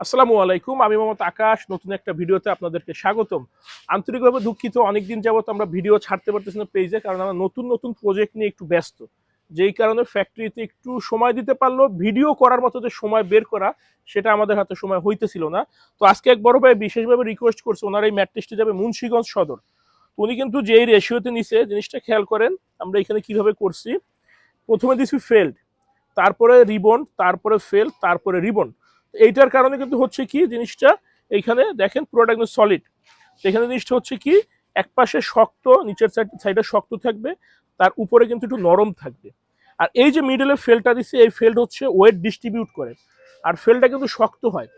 আসসালামু আলাইকুম, আমি মোহাম্মদ আকাশ। নতুন একটা ভিডিওতে আপনাদেরকে স্বাগতম। আন্তরিকভাবে দুঃখিত, অনেকদিন যাবত আমরা ভিডিও ছাড়তে পারতেছি না পেজে, কারণ আমরা নতুন নতুন প্রজেক্ট নিয়ে একটু ব্যস্ত। যেই কারণে ফ্যাক্টরিতে একটু সময় দিতে পারলেও ভিডিও করার মতো যে সময় বের করা, সেটা আমাদের হাতে সময় হইতেছিল না। তো আজকে এক বড় ভাই বিশেষভাবে রিকোয়েস্ট করছে, ওনার এই ম্যাট্রিক্সটি যাবে মুন্সিগঞ্জ সদর। তো উনি কিন্তু যেই রেশিওতে নিছে, জিনিসটা খেয়াল করেন আমরা এখানে কিভাবে করছি। প্রথমে দিছি ফেল্ড, তারপরে রিবন, তারপরে ফেল, তারপরে রিবন। এইটার কারণে কিন্তু হচ্ছে কি জিনিসটা, এইখানে দেখেন পুরোটা একদম সলিড। এখানে জিনিসটা হচ্ছে কি, এক পাশে শক্ত, নিচের সাইডে শক্ত থাকবে, তার উপরে কিন্তু একটু নরম থাকবে। আর এই যে মিডলে ফেলটা দিচ্ছে, এই ফেল্ড হচ্ছে ওয়েট ডিস্ট্রিবিউট করে, আর ফেলটা কিন্তু শক্ত হয়।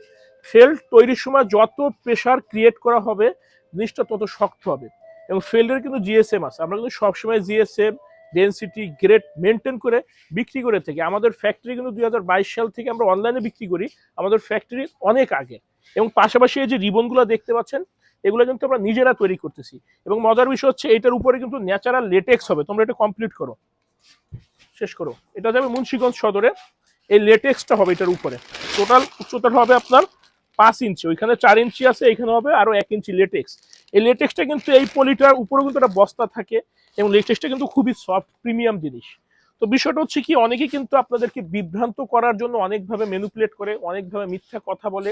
ফেল্ড তৈরির সময় যত প্রেশার ক্রিয়েট করা হবে, জিনিসটা তত শক্ত হবে। এবং ফেল্ডের কিন্তু জিএসএম আছে, আমরা কিন্তু সবসময় জিএসএম ডেনসিটি গ্রেড মেনটেন করে বিক্রি করে থাকি। আমাদের ফ্যাক্টরি কিন্তু 2022 সাল থেকে আমরা অনলাইনে বিক্রি করি, আমাদের ফ্যাক্টরি অনেক আগে। এবং পাশাপাশি এই যে রিবনগুলো দেখতে পাচ্ছেন, এগুলো কিন্তু আমরা নিজেরা তৈরি করতেছি। এবং মজার বিষয় হচ্ছে এটার উপরে কিন্তু ন্যাচারাল লেটেক্স হবে। তোমরা এটা কমপ্লিট করো, শেষ করো। এটা যাবে মুন্সিগঞ্জ সদরে, এই লেটেক্সটা হবে এটার উপরে। টোটাল উচ্চতাটা হবে আপনার 5 ইঞ্চি, ওইখানে 4 ইঞ্চি আছে, এখানে হবে আরো 1 ইঞ্চি লেটেক্স। এই লেটেক্সটা কিন্তু এই পলিটার উপরেও কিন্তু একটা বস্তা থাকে, এবং লেটেক্সটা কিন্তু খুবই সফট প্রিমিয়াম জিনিস। তো বিষয়টা হচ্ছে কি, অনেকেই কিন্তু আপনাদেরকে বিভ্রান্ত করার জন্য অনেকভাবে ম্যানিপুলেট করে, অনেকভাবে মিথ্যা কথা বলে।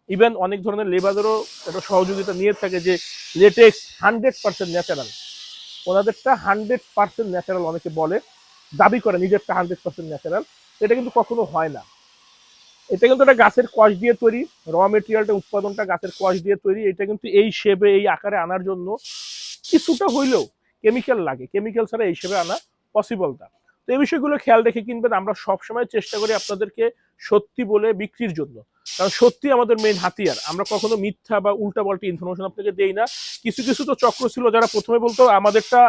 ইভেন অনেক ধরনের লেবারেরও একটা সহযোগিতা নিয়ে থাকে যে লেটেক্স 100% ন্যাচারাল। ওনাদেরটা 100% ন্যাচারাল অনেকে বলে, দাবি করে নিজেরটা 100% ন্যাচারাল। এটা কিন্তু কখনো হয় না। এটা কিন্তু একটা গাছের কষ দিয়ে তৈরি, র মেটেরিয়ালটা উৎপাদনটা গাছের কষ দিয়ে তৈরি। এটা কিন্তু এই শেপে এই আকারে আনার জন্য কিছুটা হইলেও কেমিক্যাল লাগে, কেমিক্যাল ছাড়া এই শেপে আনা পসিবল না। তো এই বিষয়গুলো খেয়াল রেখে কিনবেন। আমরা সবসময় চেষ্টা করি আপনাদেরকে সত্যি বলে বিক্রির জন্য, কারণ সত্যি আমাদের মেইন হাতিয়ার। আমরা কখনো মিথ্যা বা উল্টা পাল্টা ইনফরমেশন আপনাকে দেই না। কিছু কিছু তো চক্র ছিল যারা প্রথমে বলতো আমাদেরটা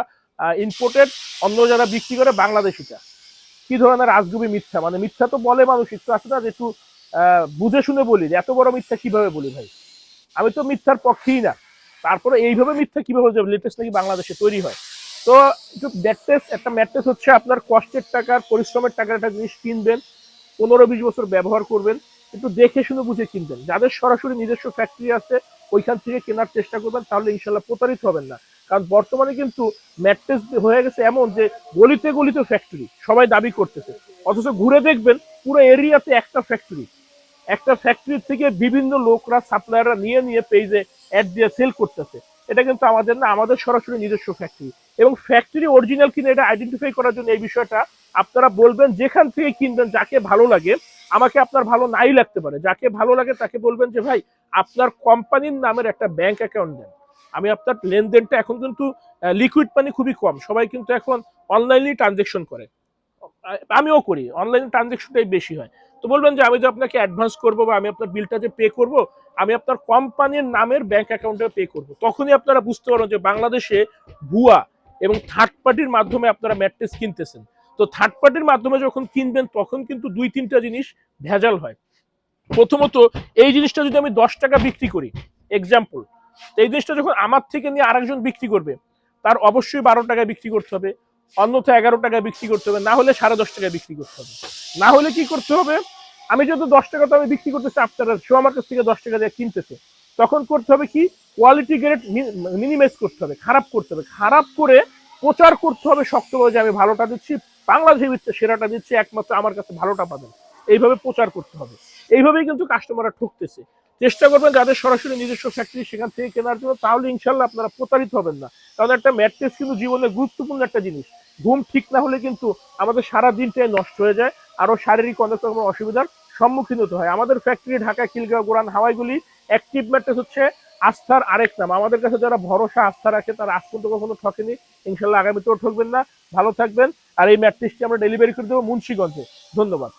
ইম্পোর্টেড, অন্য যারা বিক্রি করে বাংলাদেশিটা। কি ধরনের আজগুবি মিথ্যা, মানে মিথ্যা তো বলে মানুষ, একটু আছে না যে একটু বুঝে শুনে বলি, এত বড় মিথ্যা কিভাবে বলি ভাই? আমি তো মিথ্যার পক্ষেই না, তারপরে এইভাবে মিথ্যা কিভাবে যাবে? লেটেস্ট নাকি বাংলাদেশে তৈরি হয়। তো একটু ম্যাট্রেস, একটা ম্যাট্রেস হচ্ছে আপনার কষ্টের টাকার পরিশ্রমের টাকার একটা জিনিস কিনবেন, 15-20 বছর ব্যবহার করবেন, একটু দেখে শুনে বুঝে কিনবেন। যাদের সরাসরি নিজস্ব ফ্যাক্টরি আছে ওইখান থেকে কেনার চেষ্টা করবেন, তাহলে ইনশাল্লাহ প্রতারিত হবেন না। কারণ বর্তমানে কিন্তু ম্যাট্রেস হয়ে গেছে এমন যে গলিতে গলিতে ফ্যাক্টরি, সবাই দাবি করতেছে, অথচ ঘুরে দেখবেন পুরো এরিয়াতে একটা ফ্যাক্টরি। একটা ফ্যাক্টরি থেকে বিভিন্ন লোকরা, সাপ্লায়াররা নিয়ে নিয়ে পেজে অ্যাড দিয়ে সেল করতেছে। এটা কিন্তু আমাদের না, আমাদের সরাসরি নিজস্ব ফ্যাক্টরি। এবং ফ্যাক্টরি অরিজিনাল কিনে এটা আইডেন্টিফাই করার জন্য এই বিষয়টা আপনারা বলবেন, যেখান থেকে কিনবেন যাকে ভালো লাগে। আমাকে আপনার ভালো নাই লাগতে পারে, যাকে ভালো লাগে তাকে বলবেন যে ভাই আপনার কোম্পানির নামের একটা ব্যাংক অ্যাকাউন্ট দেন। আমি আপনার লেনদেনটা, এখন কিন্তু লিকুইড মানি খুবই কম, সবাই কিন্তু এখন অনলাইনলি ট্রানজেকশন করে, আমিও করি, অনলাইন ট্রানজেকশনটাই বেশি হয়। তো বলবেন যে আমি যে আপনাকে অ্যাডভান্স করবো বা আমি আপনার বিলটা যে পে করব, আমি আপনার কোম্পানির নামের ব্যাংক অ্যাকাউন্টে পে করব। তখনই আপনারা বুঝতে পারেন যে বাংলাদেশে ভুয়া এবং থার্ড পার্টির মাধ্যমে আপনারা ম্যাট্রেস কিনতেছেন। তো থার্ড পার্টির মাধ্যমে যখন কিনবেন তখন কিন্তু 2-3টা জিনিস ভেজাল হয়। প্রথমত, এই জিনিসটা যদি আমি 10 টাকা বিক্রি করি, এক্সাম্পল, এই জিনিসটা যখন আমার থেকে নিয়ে আরেকজন বিক্রি করবে, তার অবশ্যই 12 টাকায় বিক্রি করতে হবে, অন্যথা 11 টাকায় বিক্রি করতে হবে, না হলে 10.5 টাকায় বিক্রি করতে হবে। না হলে কি করতে হবে, আমি যেহেতু 10 টাকা তো আমি বিক্রি করতেছি, আপনারা সে আমার কাছ থেকে 10 টাকা দিয়ে কিনতেছে, তখন করতে হবে কি, কোয়ালিটি গ্রেড মিনিমাইজ করতে হবে, খারাপ করতে হবে, খারাপ করে প্রচার করতে হবে শক্তভাবে যে আমি ভালোটা দিচ্ছি, বাংলাদেশের সেরাটা দিচ্ছি, একমাত্র আমার কাছে ভালোটা পাবেন। এইভাবে প্রচার করতে হবে। এইভাবেই কিন্তু কাস্টমাররা ঠকতেছে। চেষ্টা করবেন যাদের সরাসরি নিজস্ব ফ্যাক্টরি সেখান থেকে কেনার জন্য, তাহলে ইনশাল্লাহ আপনারা প্রতারিত হবেন না। কারণ একটা ম্যাট্রেস কিন্তু জীবনে গুরুত্বপূর্ণ একটা জিনিস। ঘুম ঠিক না হলে কিন্তু আমাদের সারা দিনটাই নষ্ট হয়ে যায়, আরো শারীরিক অনেক রকম অসুবিধার সম্মুখীন হতে হয়। আমাদের factory Dhaka, Khilgaon, গোরান, হাওয়াইগুলি active mattress হচ্ছে আস্থার আরেক নাম। আমাদের কাছে যারা ভরসা আস্থা রাখে তারা আজ পর্যন্ত কখনো ঠকেনি, ইনশাল্লাহ আগামীতেও ঠকবেন না। ভালো থাকবেন। আর এই ম্যাট্রেসটি আমরা ডেলিভারি করে দেবো মুন্সিগঞ্জে। ধন্যবাদ।